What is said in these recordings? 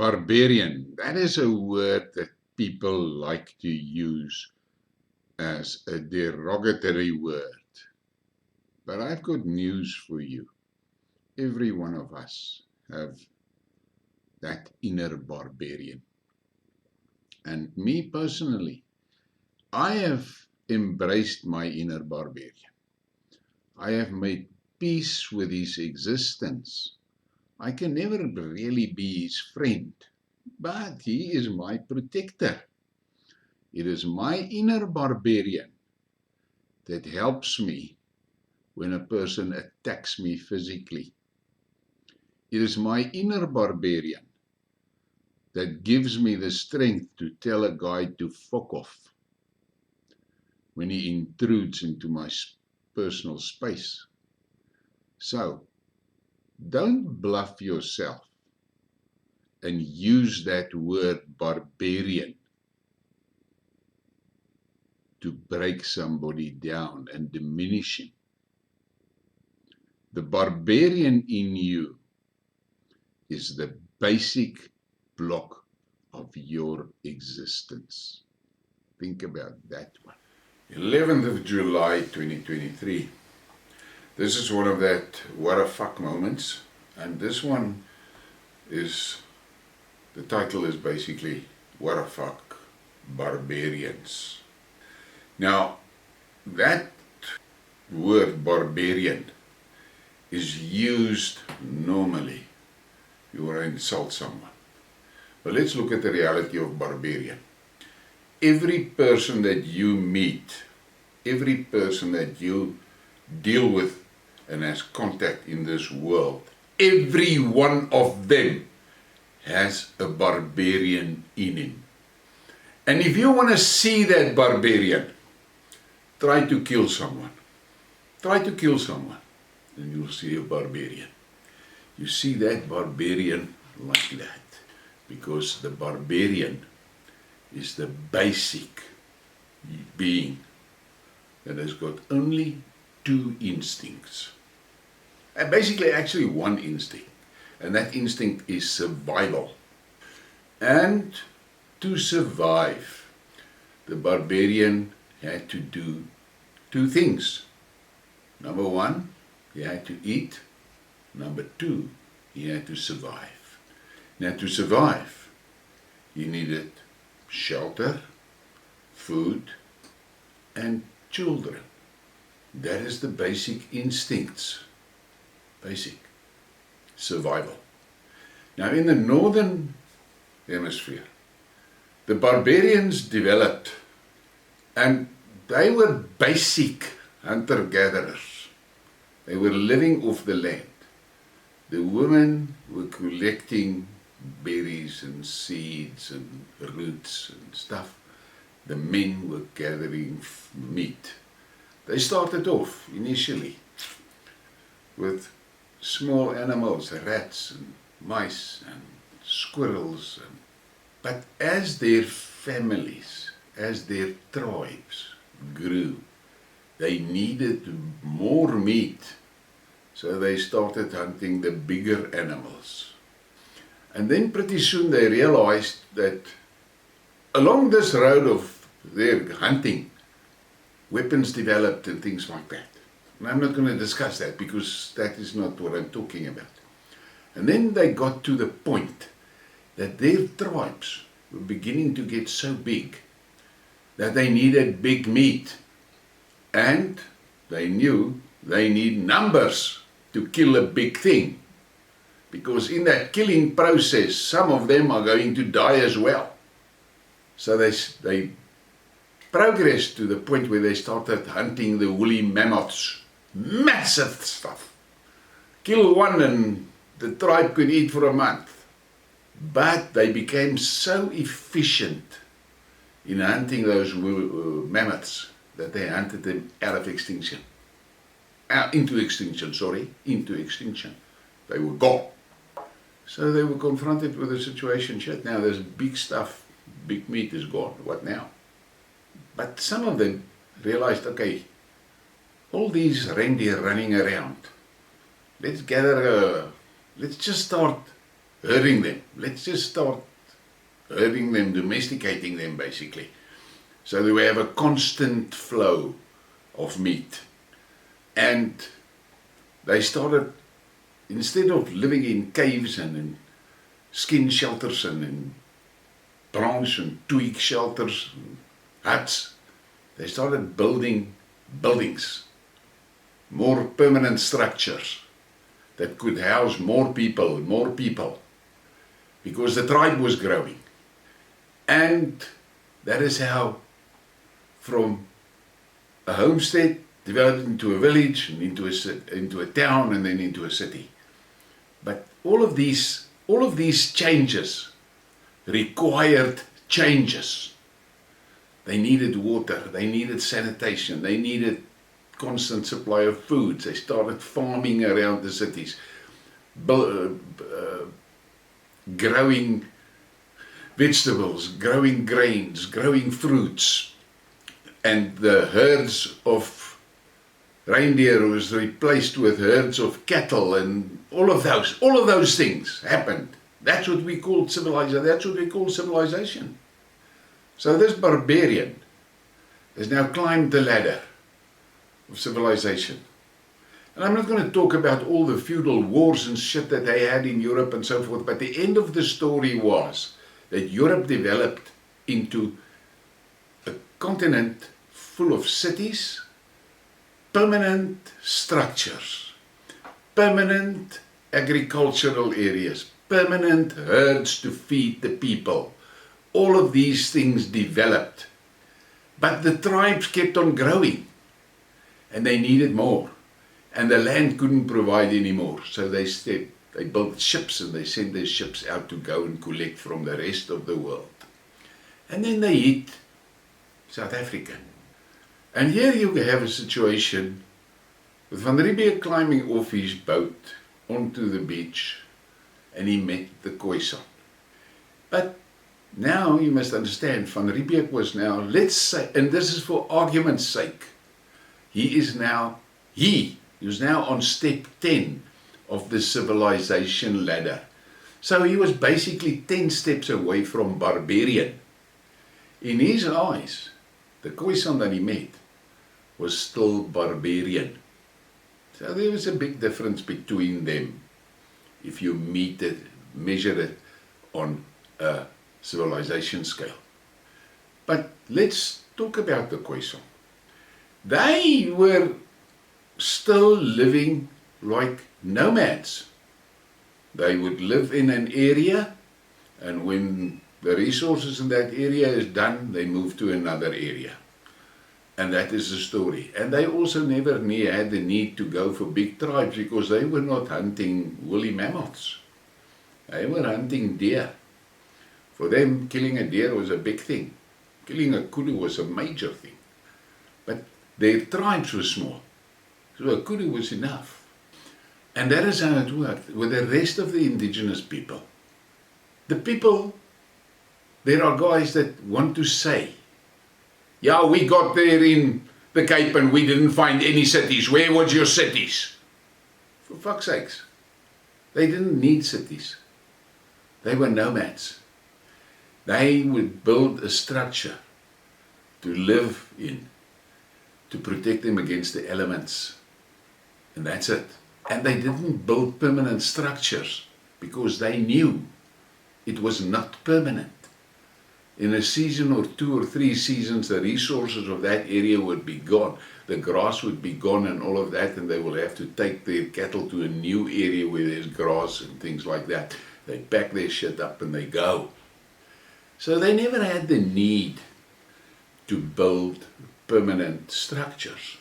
Barbarian, that is a word that people like to use as a derogatory word. But I've got news for you. Every one of us have that inner barbarian. And me personally, I have embraced my inner barbarian. I have made peace with his existence. I can never really be his friend, but he is my protector. It is my inner barbarian that helps me when a person attacks me physically. It is my inner barbarian that gives me the strength to tell a guy to fuck off when he intrudes into my personal space. So, don't bluff yourself and use that word barbarian to break somebody down and diminish him. The barbarian in you is the basic block of your existence. Think about that one. 11th of July 2023. This is one of that what a fuck moments, and this one is, the title is basically what a fuck Barbarians. Now, that word barbarian is used normally. You want to insult someone. But let's look at the reality of barbarian. Every person that you meet, every person that you deal with and has contact in this world, every one of them has a barbarian in him. And if you want to see that barbarian, try to kill someone. Try to kill someone, and you'll see a barbarian. You see that barbarian like that, because the barbarian is the basic being that has got only two instincts. And basically actually one instinct, and that instinct is survival. And to survive, the barbarian had to do two things. Number one, he had to eat. Number two, he had to survive. Now to survive, he needed shelter, food, and children. That is the basic instincts. Basic survival. Now in the northern hemisphere, the barbarians developed, and they were basic hunter-gatherers. They were living off the land. The women were collecting berries and seeds and roots and stuff. The men were gathering meat. They started off initially with small animals, rats and mice and squirrels. But as their families, as their tribes grew, they needed more meat. So they started hunting the bigger animals. And then pretty soon they realized that along this road of their hunting, weapons developed and things like that. And I'm not going to discuss that because that is not what I'm talking about. And then they got to the point that their tribes were beginning to get so big that they needed big meat. And they knew they need numbers to kill a big thing. Because in that killing process, some of them are going to die as well. So they progressed to the point where they started hunting the woolly mammoths. Massive stuff. Kill one and the tribe could eat for a month. But they became so efficient in hunting those mammoths that they hunted them out of extinction. Into extinction. They were gone. So they were confronted with a situation, shit, now there's big stuff, big meat is gone, what now? But some of them realized, okay, all these reindeer running around, let's just start herding them. Let's just start herding them, domesticating them basically, so that we have a constant flow of meat. And they started, instead of living in caves and in skin shelters and in branch and twig shelters and huts, they started building buildings, more permanent structures that could house more people, because the tribe was growing. And that is how, from a homestead, developed into a village, and into a town, and then into a city. But all of these changes required changes. They needed water, they needed sanitation, they needed constant supply of food. They started farming around the cities, growing vegetables, growing grains, growing fruits, and the herds of reindeer was replaced with herds of cattle, and all of those things happened. That's what we call civilization. That's what we call civilization. So this barbarian has now climbed the ladder of civilization. And I'm not going to talk about all the feudal wars and shit that they had in Europe and so forth, but the end of the story was that Europe developed into a continent full of cities, permanent structures, permanent agricultural areas, permanent herds to feed the people. All of these things developed. But the tribes kept on growing, and they needed more. And the land couldn't provide anymore. So they built ships, and they sent their ships out to go and collect from the rest of the world. And then they hit South Africa. And here you have a situation with Van Riebeeck climbing off his boat onto the beach, and he met the Khoisan. But now you must understand, Van Riebeeck was now, let's say, and this is for argument's sake, he was now on step 10 of the civilization ladder. So he was basically 10 steps away from barbarian. In his eyes, the Khoisan that he met was still barbarian. So there was a big difference between them if you measure it on a civilization scale. But let's talk about the Khoisan. They were still living like nomads. They would live in an area, and when the resources in that area is done, they move to another area. And that is the story. And they also never had the need to go for big tribes, because they were not hunting woolly mammoths. They were hunting deer. For them, killing a deer was a big thing. Killing a kudu was a major thing. But their tribes were small, so a kudu was enough. And that is how it worked with the rest of the indigenous people. The people, there are guys that want to say, yeah, we got there in the Cape and we didn't find any cities. Where was your cities? For fuck's sakes. They didn't need cities. They were nomads. They would build a structure to live in, to protect them against the elements. And that's it. And they didn't build permanent structures because they knew it was not permanent. In a season or 2 or 3 seasons, the resources of that area would be gone. The grass would be gone and all of that, and they will have to take their cattle to a new area where there's grass and things like that. They pack their shit up and they go. So they never had the need to build permanent structures.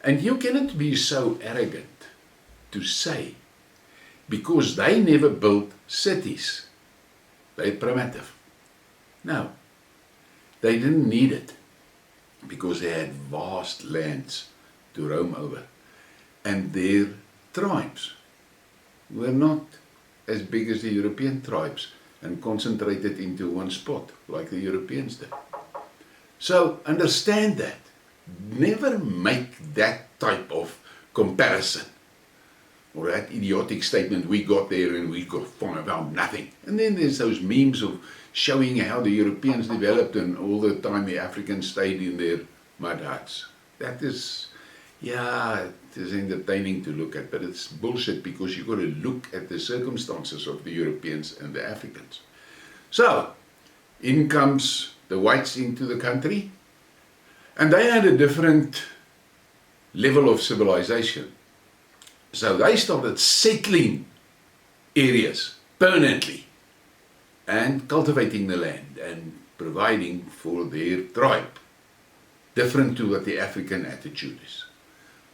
And you cannot be so arrogant to say, because they never built cities, they're primitive. No, they didn't need it, because they had vast lands to roam over. And their tribes were not as big as the European tribes and concentrated into one spot like the Europeans did. So understand that. Never make that type of comparison or that idiotic statement, we got there and we got found nothing. And then there's those memes of showing how the Europeans developed and all the time the Africans stayed in their mud huts. That is, yeah, it is entertaining to look at, but it's bullshit because you've got to look at the circumstances of the Europeans and the Africans. So, in comes the whites into the country, and they had a different level of civilization. So they started settling areas permanently and cultivating the land and providing for their tribe, different to what the African attitude is.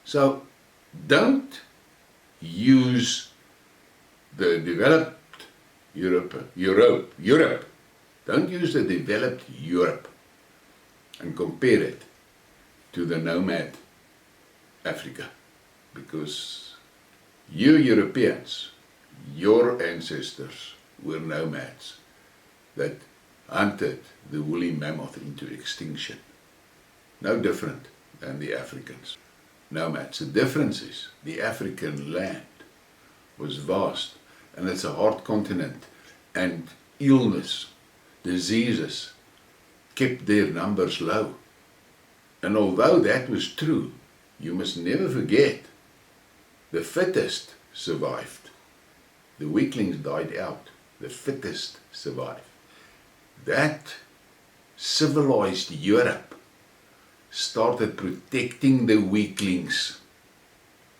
So don't use the developed Europe. Don't use the developed Europe and compare it to the nomad Africa, because you Europeans, your ancestors were nomads that hunted the woolly mammoth into extinction. No different than the Africans. Nomads. The difference is the African land was vast, and it's a hard continent, and illness, diseases kept their numbers low. And although that was true, you must never forget, the fittest survived. The weaklings died out. The fittest survived. That civilized Europe started protecting the weaklings.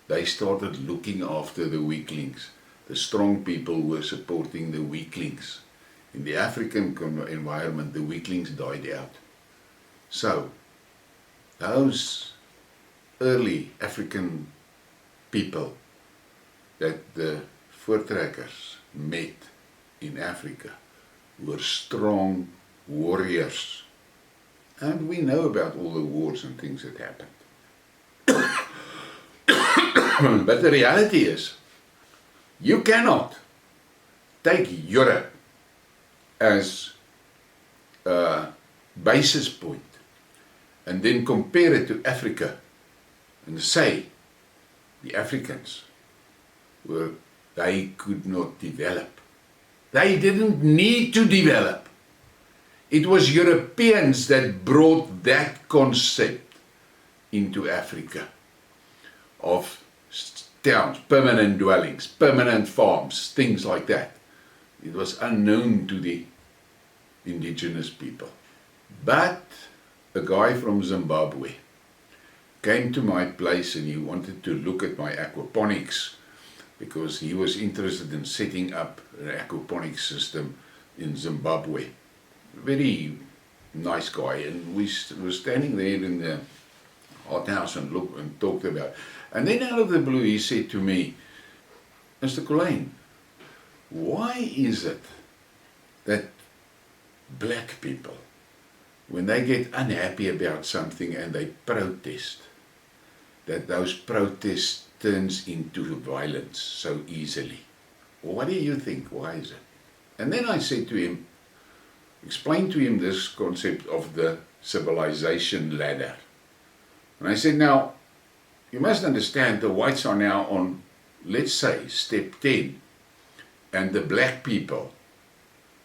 They started looking after the weaklings. The strong people were supporting the weaklings. In the African environment, the weaklings died out. So, those early African people that the voortrekkers met in Africa were strong warriors. And we know about all the wars and things that happened. But the reality is, you cannot take Europe as a basis point and then compare it to Africa and say the Africans they could not develop. They didn't need to develop. It was Europeans that brought that concept into Africa of towns, permanent dwellings, permanent farms, things like that. It was unknown to the indigenous people. But a guy from Zimbabwe came to my place and he wanted to look at my aquaponics because he was interested in setting up an aquaponics system in Zimbabwe. Very nice guy, and we were standing there in the hothouse and talked about it. And then out of the blue he said to me, Mr. Colleen, why is it that black people, when they get unhappy about something and they protest, that those protests turns into violence so easily? What do you think? Why is it? And then I said to him, explain to him this concept of the civilization ladder. And I said, now, you must understand the whites are now on, let's say, step 10, and the black people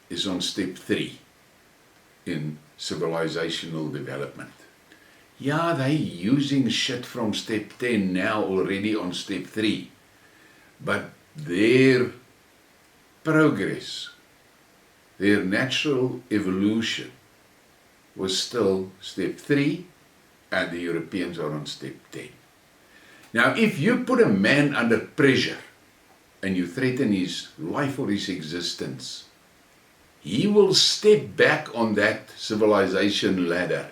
is on step 3 in civilizational development. Yeah, they're using shit from step 10 now already on step 3, but their progress, their natural evolution was still step 3, and the Europeans are on step 10. Now, if you put a man under pressure and you threaten his life or his existence, he will step back on that civilization ladder,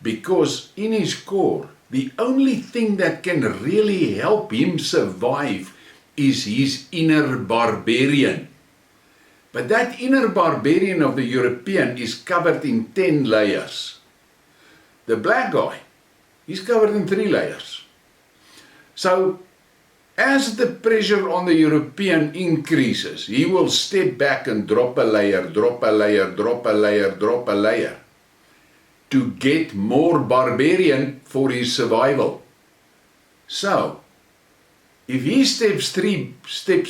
because in his core, the only thing that can really help him survive is his inner barbarian. But that inner barbarian of the European is covered in 10 layers. The black guy, he's covered in 3 layers. So, as the pressure on the European increases, he will step back and drop a layer, drop a layer, drop a layer, drop a layer, to get more barbarian for his survival. So, If he steps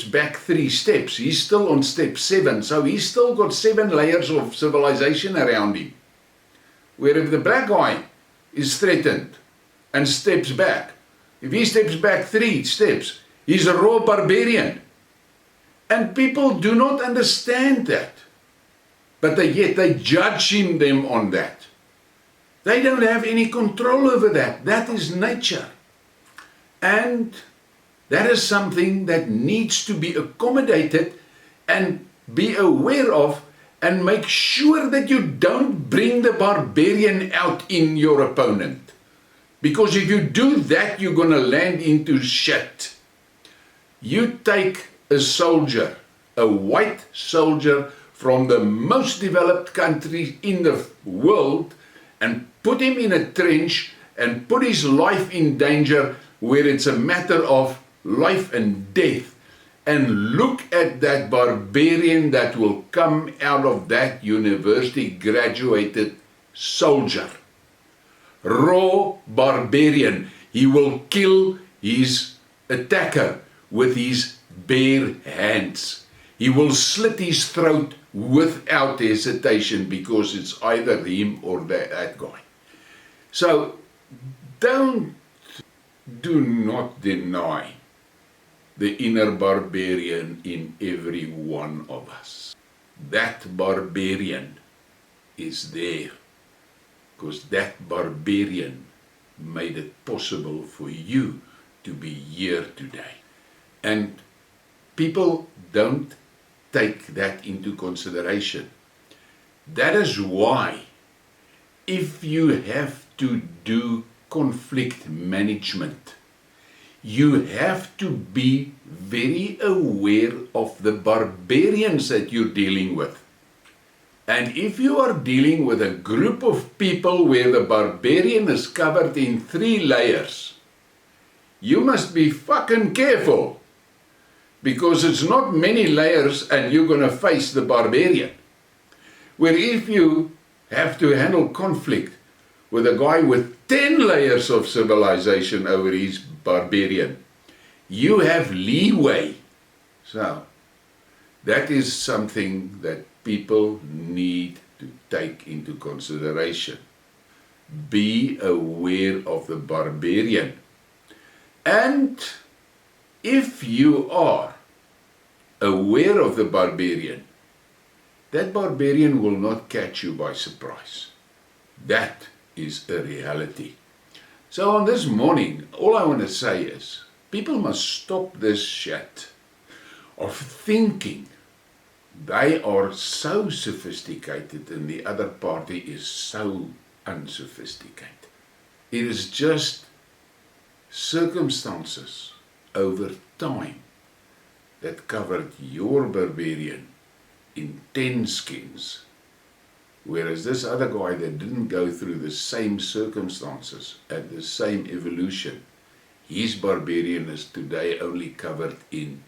back 3 steps, he's still on step 7, so he's still got 7 layers of civilization around him. Where if the black guy is threatened and steps back, if he steps back 3 steps, he's a raw barbarian. And people do not understand that. But yet they judge them on that. They don't have any control over that. That is nature. And that is something that needs to be accommodated and be aware of, and make sure that you don't bring the barbarian out in your opponent. Because if you do that, you're going to land into shit. You take a soldier, a white soldier from the most developed country in the world, and put him in a trench and put his life in danger where it's a matter of life and death, and look at that barbarian that will come out of that university graduated soldier. Raw barbarian. He will kill his attacker with his bare hands. He will slit his throat without hesitation, because it's either him or that guy. So do not deny the inner barbarian in every one of us. That barbarian is there because that barbarian made it possible for you to be here today. And people don't take that into consideration. That is why, if you have to do conflict management, you have to be very aware of the barbarians that you're dealing with. And if you are dealing with a group of people where the barbarian is covered in 3 layers, you must be fucking careful, because it's not many layers and you're going to face the barbarian. Where if you have to handle conflict with a guy with 10 layers of civilization over his barbarian, you have leeway. So that is something that people need to take into consideration. Be aware of the barbarian. And if you are aware of the barbarian, that barbarian will not catch you by surprise. That is a reality. So on this morning, all I want to say is, people must stop this shit of thinking they are so sophisticated and the other party is so unsophisticated. It is just circumstances over time that covered your barbarian in 10 skins, whereas this other guy that didn't go through the same circumstances and the same evolution, his barbarian is today only covered in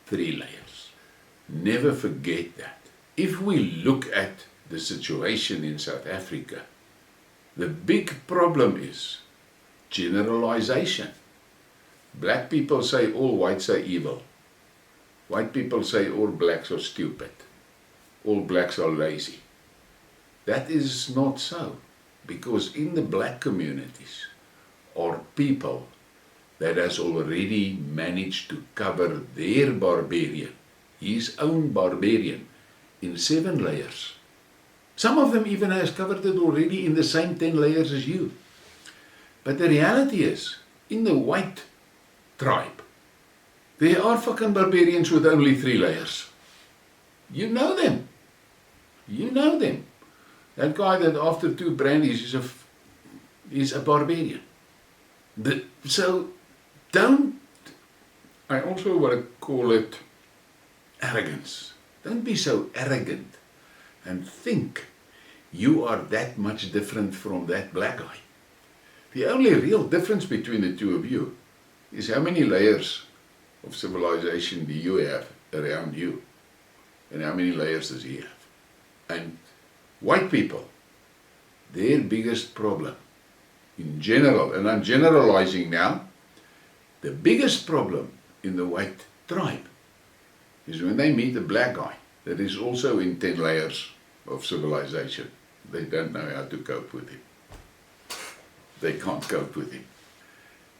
3 layers. Never forget that. If we look at the situation in South Africa, the big problem is generalization. Black people say all whites are evil. White people say all blacks are stupid. All blacks are lazy. That is not so, because in the black communities are people that has already managed to cover their barbarian, his own barbarian, in 7 layers. Some of them even has covered it already in the same 10 layers as you. But the reality is, in the white tribe, there are fucking barbarians with only 3 layers. You know them. You know them. That guy that after 2 brandies is a barbarian. So don't, I also want to call it arrogance. Don't be so arrogant and think you are that much different from that black guy. The only real difference between the two of you is how many layers of civilization do you have around you, and how many layers does he have. And white people, their biggest problem in general, and I'm generalizing now, The biggest problem in the white tribe is when they meet a black guy that is also in 10 layers of civilization. They don't know how to cope with him. They can't cope with him.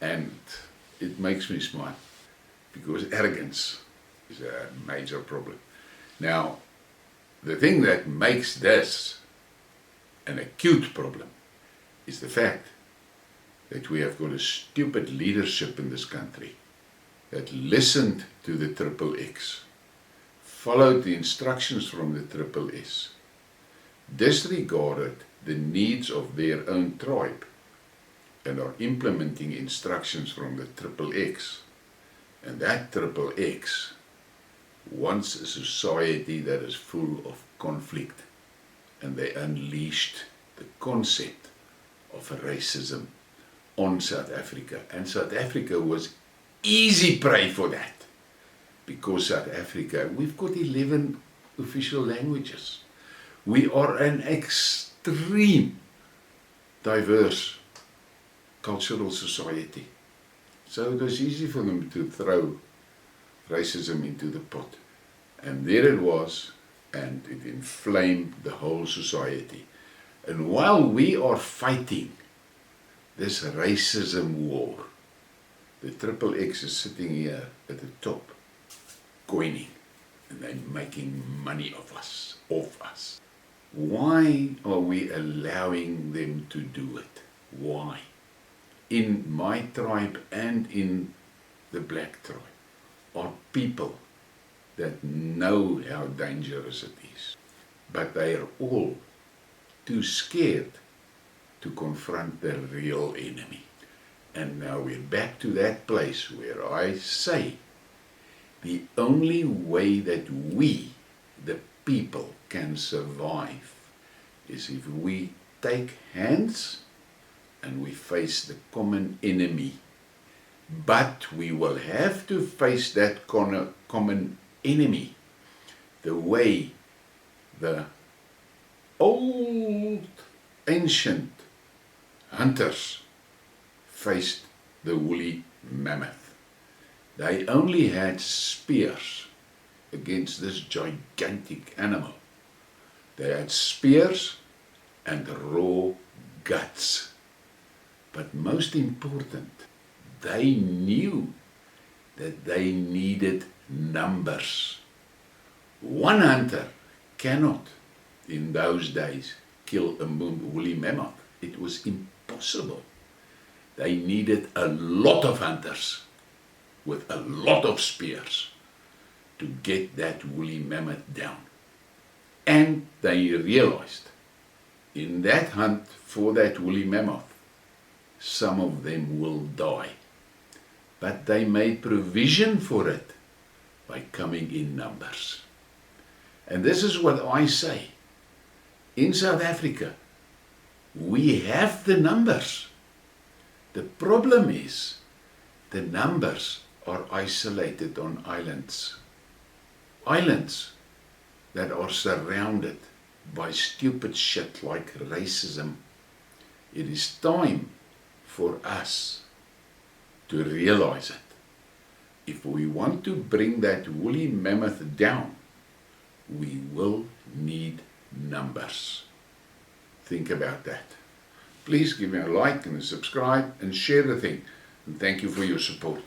And it makes me smile, because arrogance is a major problem. Now, the thing that makes this an acute problem is the fact that we have got a stupid leadership in this country that listened to the Triple X, followed the instructions from the Triple S, disregarded the needs of their own tribe, and are implementing instructions from the Triple X. And that Triple X wants a society that is full of conflict, and they unleashed the concept of racism on South Africa. And South Africa was easy prey for that, because South Africa, we've got 11 official languages. We are an extreme diverse cultural society. So it was easy for them to throw racism into the pot. And there it was, and it inflamed the whole society. And while we are fighting this racism war, the Triple X is sitting here at the top, coining, and they're making money off us. Why are we allowing them to do it? Why? In my tribe and in the black tribe are people that know how dangerous it is, but they are all too scared to confront the real enemy. And now we're back to that place where I say the only way that we, the people, can survive is if we take hands and we face the common enemy. But we will have to face that common enemy the way the old ancient hunters faced the woolly mammoth. They only had spears against this gigantic animal. They had spears and raw guts. But most important, they knew that they needed numbers. One hunter cannot, in those days, kill a woolly mammoth. It was impossible. They needed a lot of hunters with a lot of spears to get that woolly mammoth down. And they realized in that hunt for that woolly mammoth, some of them will die. But they made provision for it by coming in numbers. And this is what I say. In South Africa, we have the numbers. The problem is the numbers are isolated on islands. Islands that are surrounded by stupid shit like racism. It is time for us to realize it. If we want to bring that woolly mammoth down, we will need numbers. Think about that. Please give me a like and a subscribe and share the thing. And thank you for your support.